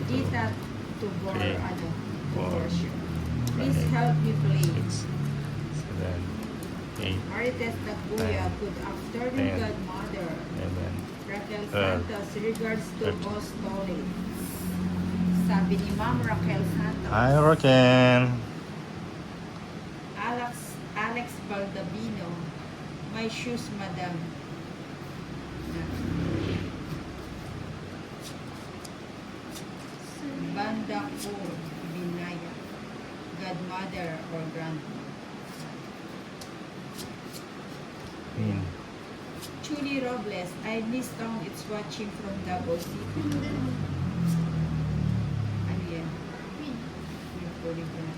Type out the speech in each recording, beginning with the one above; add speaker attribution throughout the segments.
Speaker 1: Tita to bore,
Speaker 2: Okay.
Speaker 1: ano, to
Speaker 2: 4,
Speaker 1: worship. Please help me please.
Speaker 2: 6, 7, 8,
Speaker 1: Marites Taguya, good afternoon,
Speaker 2: 10,
Speaker 1: Godmother.
Speaker 2: 11.
Speaker 1: Raquel
Speaker 2: 12,
Speaker 1: Santos, regards to
Speaker 2: 13.
Speaker 1: Boss Tolly. Sabi ni Ma'am Raquel Santos.
Speaker 2: Hi, Roken.
Speaker 1: Alex Baldabino, my shoes, madam. Banda ko, Binaya. Godmother or grandmother. Julie Robles, I miss Tong, it's watching from Davao City. Ano yan? Yung polygram.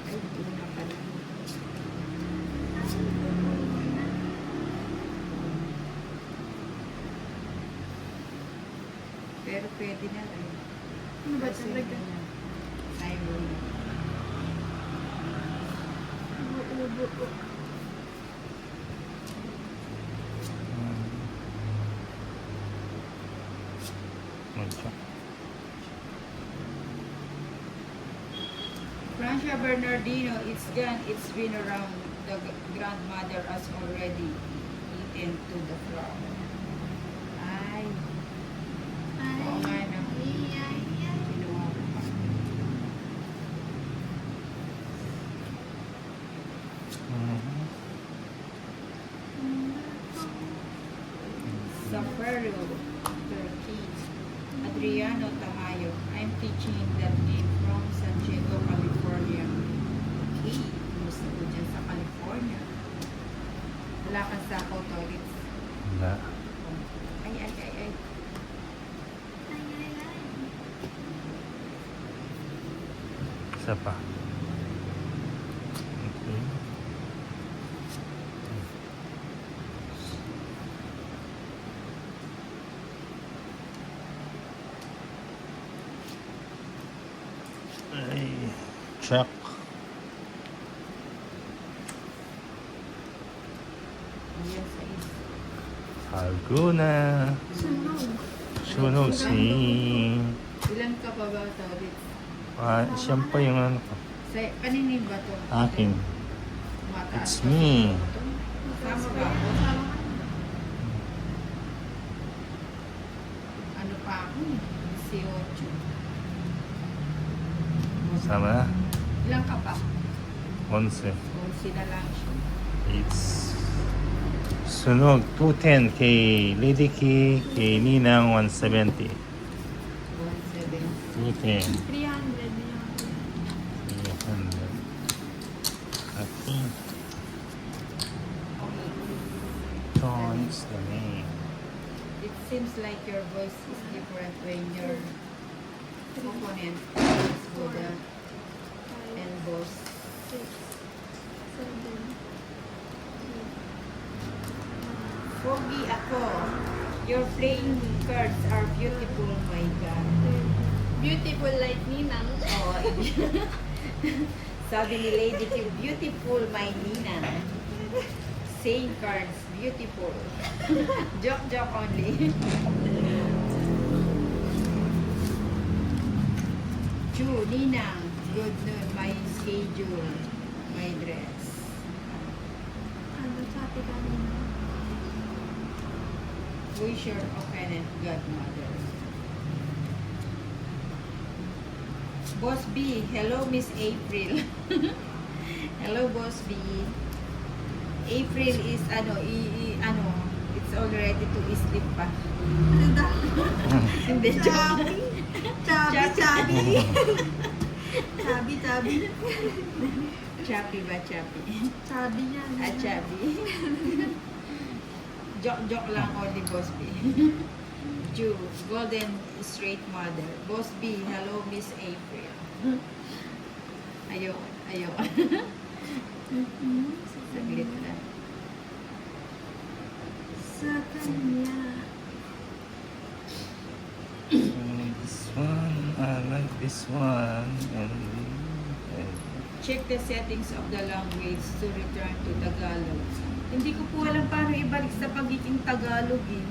Speaker 1: Ay, una pa lang. Pero pwede na rin.
Speaker 3: Ano ba
Speaker 1: Kasi
Speaker 3: talaga?
Speaker 1: ay, muna.
Speaker 3: Ubo.
Speaker 1: Francia Bernardino, it's gone. It's been around. The grandmother has already eaten to the floor. Ay, oo nga no. Kinuha ko pa. Saferio, Turkey. Adriano Tamayo, I'm teaching that name from San Diego, California. Okay, kumusta po dyan sa California? Wala kang sakaw toilets.
Speaker 2: Wala.
Speaker 1: Ay.
Speaker 2: Isa pa. Okay. Ay, check.
Speaker 1: Ayan sa is.
Speaker 2: Laguna. Sunog si...
Speaker 1: Ilan ka pa ba toilets?
Speaker 2: Siyang pa yung ano ko.
Speaker 1: Sa, kaninin ba to?
Speaker 2: Akin.
Speaker 1: Mataas
Speaker 2: It's
Speaker 1: pa
Speaker 2: me.
Speaker 1: ito. Sama ba ako? Ano pa ako? 18.
Speaker 2: Sama na.
Speaker 1: Ilan ka pa?
Speaker 2: 11.
Speaker 1: Kung sila lang siya.
Speaker 2: It's sunog 210 kay Lady Key, kay Ninang 170.
Speaker 1: 170.
Speaker 2: 210.
Speaker 3: 300 na
Speaker 2: 300. Okay. John is the name.
Speaker 1: It seems like your voice is different when your component is Buddha and boss.
Speaker 3: 6, 7,
Speaker 1: Foggy ako. Your playing cards are beautiful, my God.
Speaker 3: 8. Beautiful like Ninang.
Speaker 1: Oh, sabi ni Lady Q, beautiful, my Nina. Saying cards, beautiful. Joke only. Chu, Ninang, good noon, my schedule, my dress.
Speaker 3: Ano sabi kanina?
Speaker 1: Wisher of Kenneth, Godmother. Boss B, hello Miss April. Hello Boss B. April is it's already to sleep pa. Hindi, joke.
Speaker 3: Chubby.
Speaker 1: Chappy ba, chappy?
Speaker 3: Chubby niya.
Speaker 1: Ah, chappy. Joke lang only Boss B. Jew, golden straight mother. Boss B, hello Miss April. Ayoko. Saglit lang.
Speaker 3: Sa kanya.
Speaker 2: This one, I like this one. And
Speaker 1: Check the settings of the language to return to Tagalog. Hindi ko po alam paano ibalik sa pagiging Tagalog eh.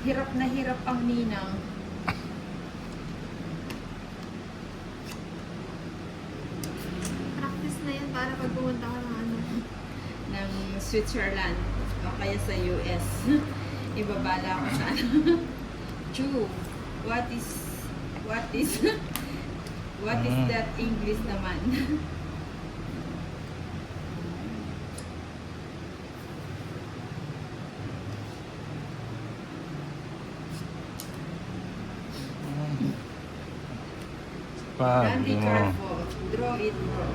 Speaker 1: Hirap na hirap ang ninang.
Speaker 3: Para pag pumunta ka ng ano.
Speaker 1: ng Switzerland o kaya sa US. Ibabala ko sa ano. Chu, what is what is that English naman?
Speaker 2: Pa,
Speaker 1: Randy
Speaker 2: di mo.
Speaker 1: Carfo, draw it bro.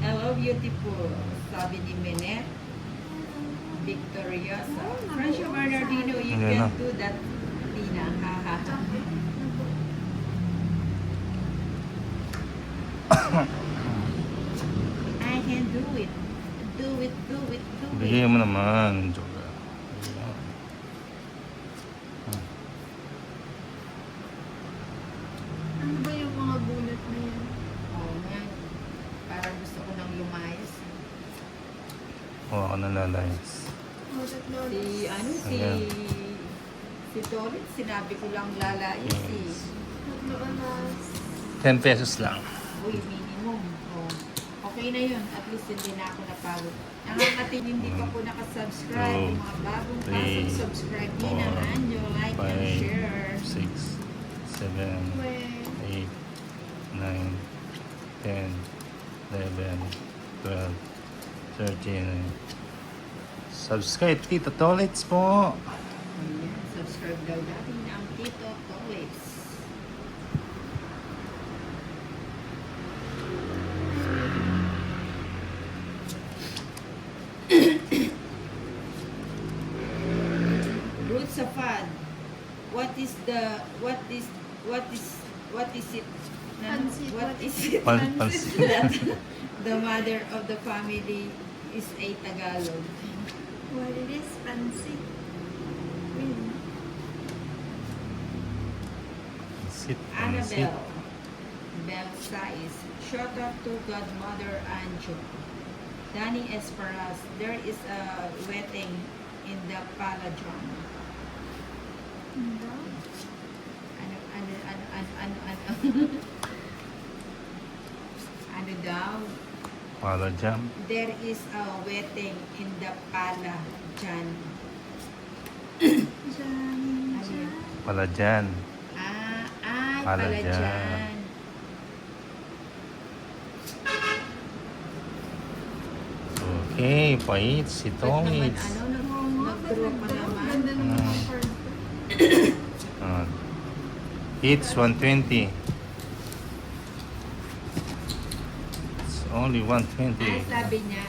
Speaker 1: Hello beautiful, sabi ni Menet. Victoriosa. Francio Bernardino, you
Speaker 2: Ayan na.
Speaker 1: can do that, Tina. Ha ha ha. I can do it. Do it, do it, do it.
Speaker 2: Bigay mo naman. Joke.
Speaker 3: Ano ba yung mga bunot na yan?
Speaker 1: Oo nga. Parang gusto ko nang lumayas.
Speaker 2: Oo, ako nalayas.
Speaker 3: Tatlo.
Speaker 1: Si
Speaker 2: Ayan.
Speaker 1: si Dorit, sinabi ko lang lalayas eh.
Speaker 3: Tatlo alas.
Speaker 2: 10 pesos lang.
Speaker 1: Uy, minimum. Oh. Okay na yun. At least hindi na ako napagod. Ang ating hindi pa po nakasubscribe, yung mga bagong pasok, subscribe din ang Anjo, like and
Speaker 2: 5,
Speaker 1: share.
Speaker 2: 6, 7,
Speaker 3: Wait.
Speaker 2: 8, 9, 10, 11, 12, 13. Subscribe, Tito Tolits po.
Speaker 1: Ayan, subscribe daw natin ang Tito Toys. Ruth Safad, what is it?
Speaker 3: Pansit,
Speaker 1: What
Speaker 3: what
Speaker 1: is
Speaker 3: is
Speaker 1: it?
Speaker 2: Pansit.
Speaker 1: That the mother of the family is a Tagalog.
Speaker 3: What it is? Pansit. Wait.
Speaker 2: Sit, sit.
Speaker 1: Annabelle, Bell Sais, shout out to Godmother Anjo. Danny Esperas, there is a wedding in the Palajon.
Speaker 3: Ano?
Speaker 1: Ano. Ano daw?
Speaker 2: Pala jam.
Speaker 1: There is a wedding in the Palajon.
Speaker 3: Diyan.
Speaker 1: Ano yun?
Speaker 2: Pala dyan.
Speaker 1: Ay,
Speaker 2: Palajan.
Speaker 1: Palajan.
Speaker 2: Okay, pait si
Speaker 1: Ba't naman,
Speaker 2: Tolits.
Speaker 1: nag-draw ka naman?
Speaker 3: Ganda ng mga
Speaker 2: Mm.
Speaker 3: card.
Speaker 2: It's 120. It's only
Speaker 1: Ay,
Speaker 2: 120.
Speaker 1: sabi niya,